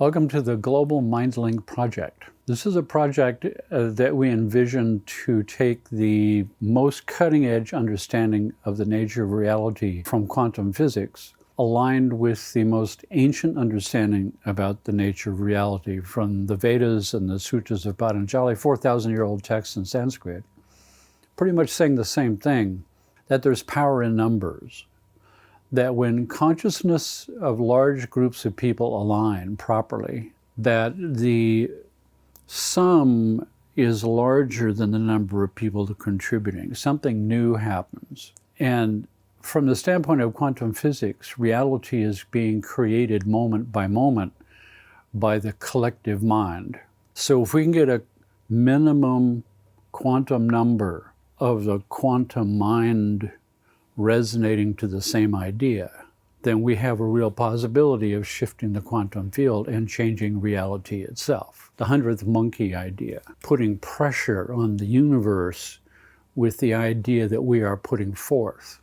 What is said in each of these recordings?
Welcome to the Global MindLink project. This is a project that we envision to take the most cutting-edge understanding of the nature of reality from quantum physics, aligned with the most ancient understanding about the nature of reality from the Vedas and the Sutras of Patanjali, 4,000-year-old texts in Sanskrit, pretty much saying the same thing, that there's power in numbers, that when consciousness of large groups of people align properly, that the sum is larger than the number of people contributing. Something new happens. And from the standpoint of quantum physics, reality is being created moment by moment by the collective mind. So if we can get a minimum quantum number of the quantum mind resonating to the same idea, then we have a real possibility of shifting the quantum field and changing reality itself. The 100th monkey idea, putting pressure on the universe with the idea that we are putting forth.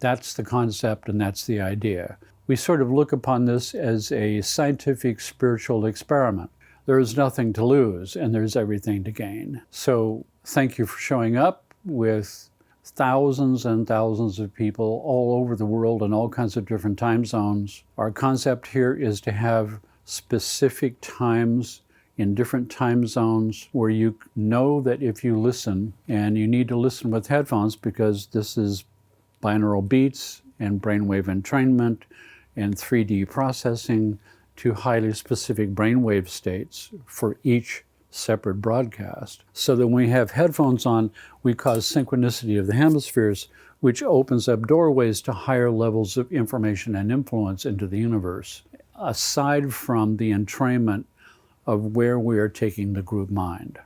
That's the concept and that's the idea. We sort of look upon this as a scientific spiritual experiment. There is nothing to lose and there's everything to gain. So thank you for showing up with thousands and thousands of people all over the world in all kinds of different time zones. Our concept here is to have specific times in different time zones where you know that if you listen, and you need to listen with headphones because this is binaural beats and brainwave entrainment and 3D processing to highly specific brainwave states for each separate broadcast. So that when we have headphones on, we cause synchronicity of the hemispheres, which opens up doorways to higher levels of information and influence into the universe, aside from the entrainment of where we are taking the group mind.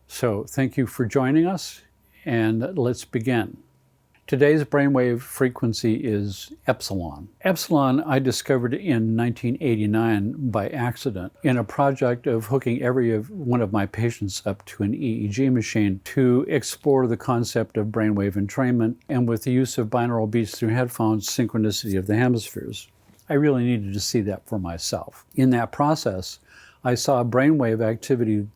So thank you for joining us, and let's begin. Today's brainwave frequency is Epsilon. Epsilon I discovered in 1989 by accident in a project of hooking every one of my patients up to an EEG machine to explore the concept of brainwave entrainment, and with the use of binaural beats through headphones, synchronicity of the hemispheres. I really needed to see that for myself. In that process, I saw brainwave activity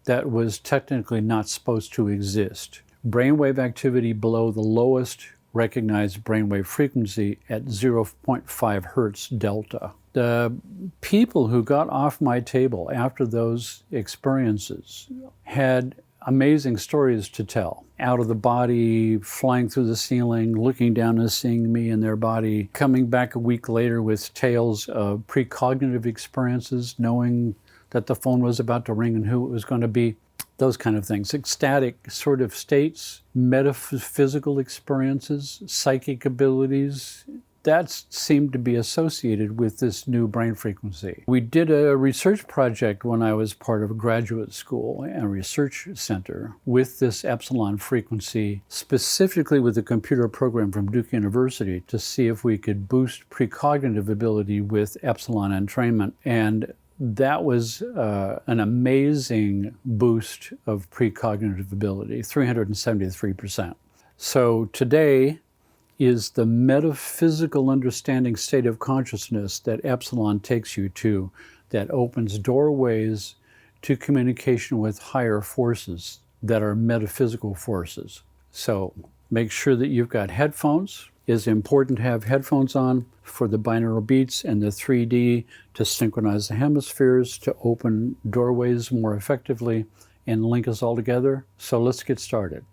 that was technically not supposed to exist. Brainwave activity below the lowest recognized brainwave frequency at 0.5 hertz delta. The people who got off my table after those experiences had amazing stories to tell. Out of the body, flying through the ceiling, looking down and seeing me in their body, coming back a week later with tales of precognitive experiences, knowing that the phone was about to ring and who it was going to be. Those kind of things, ecstatic sort of states, metaphysical experiences, psychic abilities, that seemed to be associated with this new brain frequency. We did a research project when I was part of a graduate school and a research center with this Epsilon frequency, specifically with a computer program from Duke University to see if we could boost precognitive ability with Epsilon entrainment. And that was an amazing boost of precognitive ability, 373%. So today is the metaphysical understanding state of consciousness that Epsilon takes you to, that opens doorways to communication with higher forces that are metaphysical forces. So make sure that you've got headphones. It's important to have headphones on for the binaural beats and the 3D to synchronize the hemispheres, to open doorways more effectively and link us all together. So let's get started.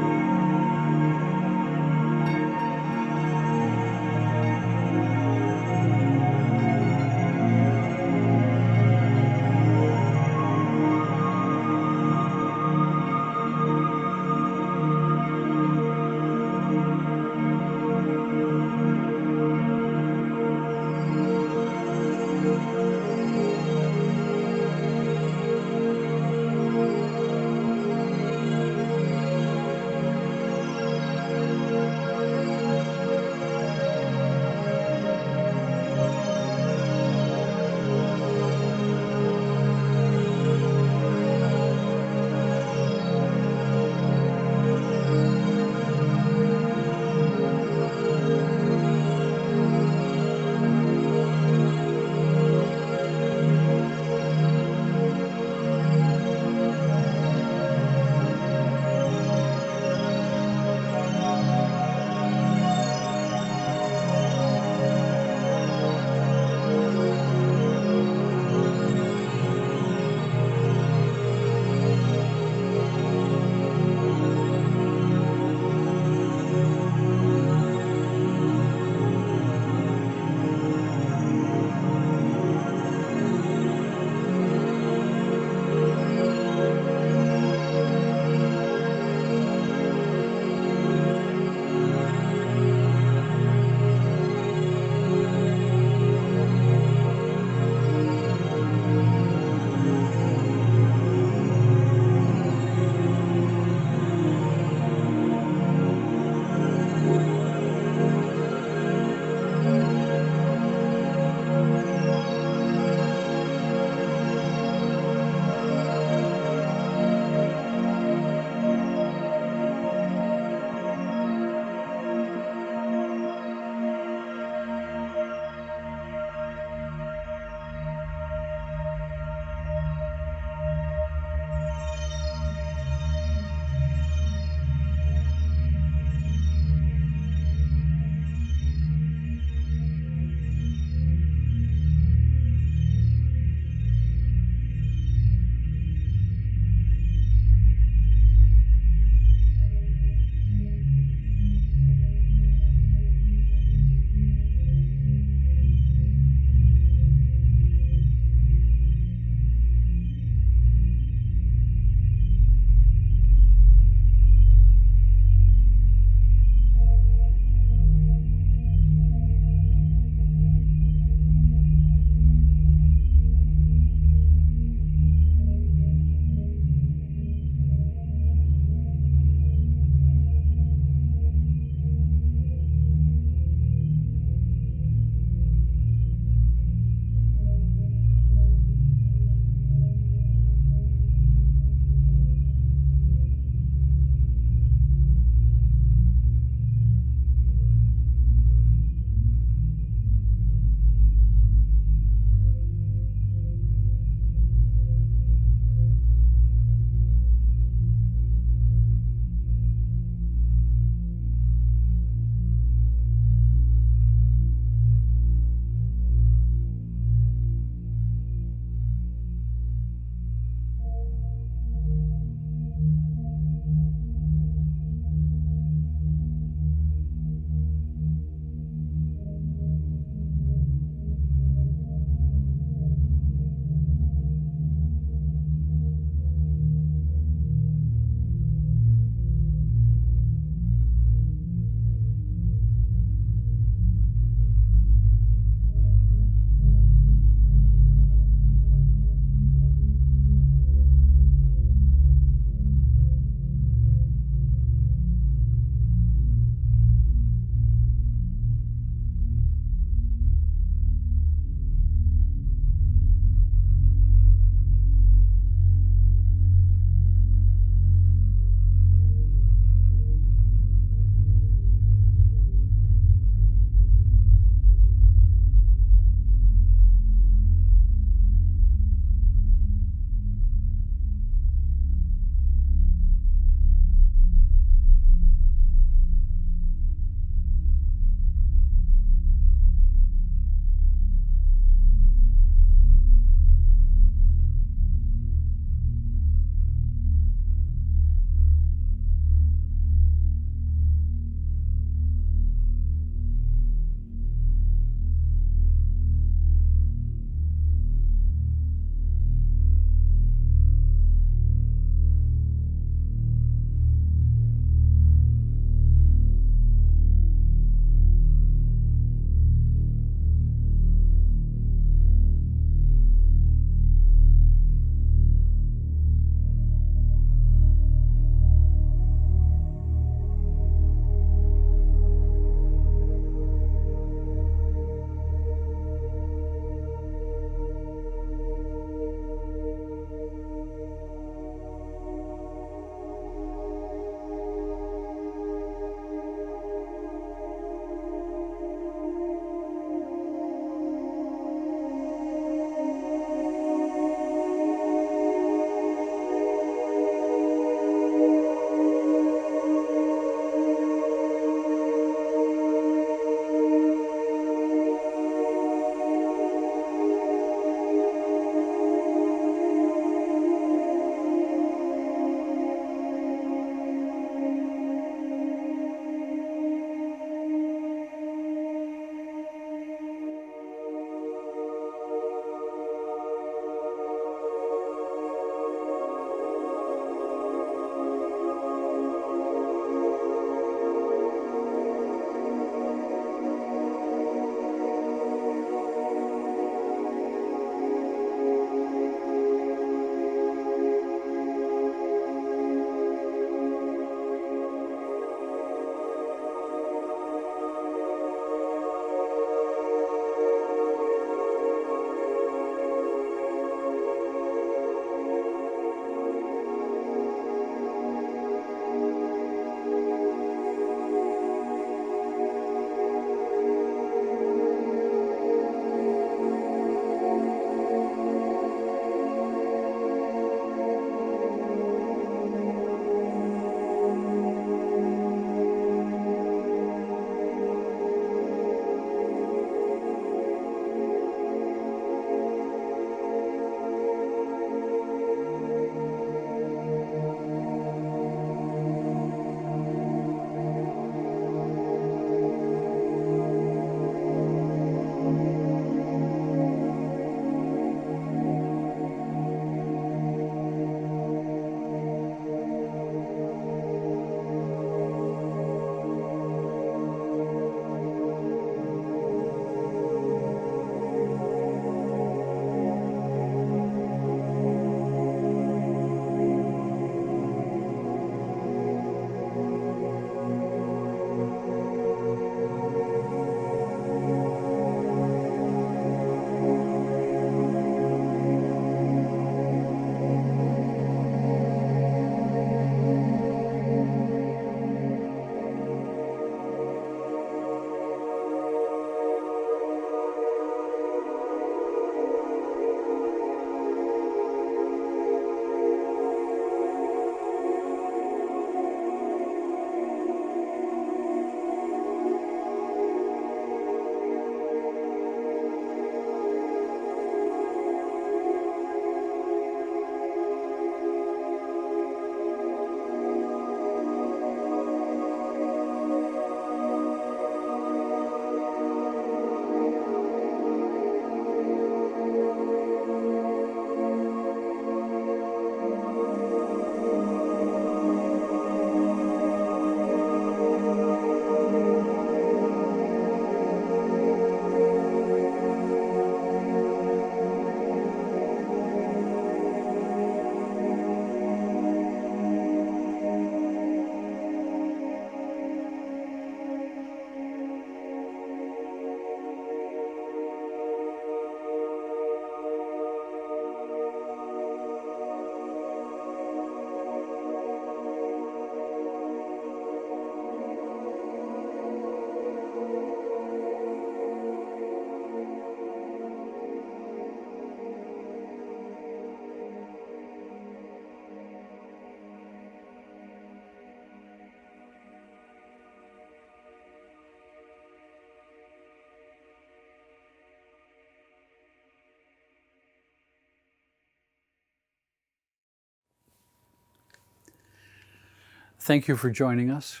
Thank you for joining us.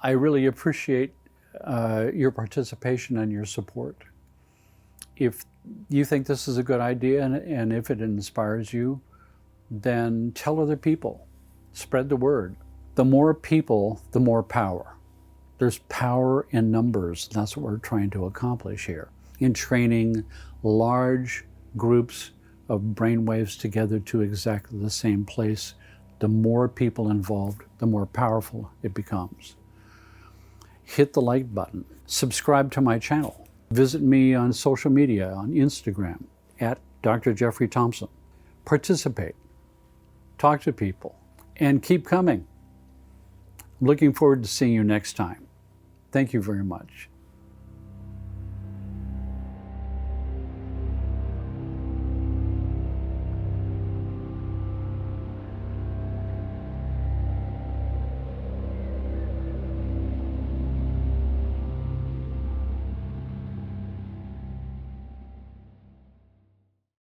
I really appreciate your participation and your support. If you think this is a good idea and if it inspires you, then tell other people. Spread the word. The more people, the more power. There's power in numbers. That's what we're trying to accomplish here. In training large groups of brainwaves together to exactly the same place, the more people involved, the more powerful it becomes. Hit the like button. Subscribe to my channel. Visit me on social media, on Instagram, at Dr. Jeffrey Thompson. Participate. Talk to people. And keep coming. I'm looking forward to seeing you next time. Thank you very much.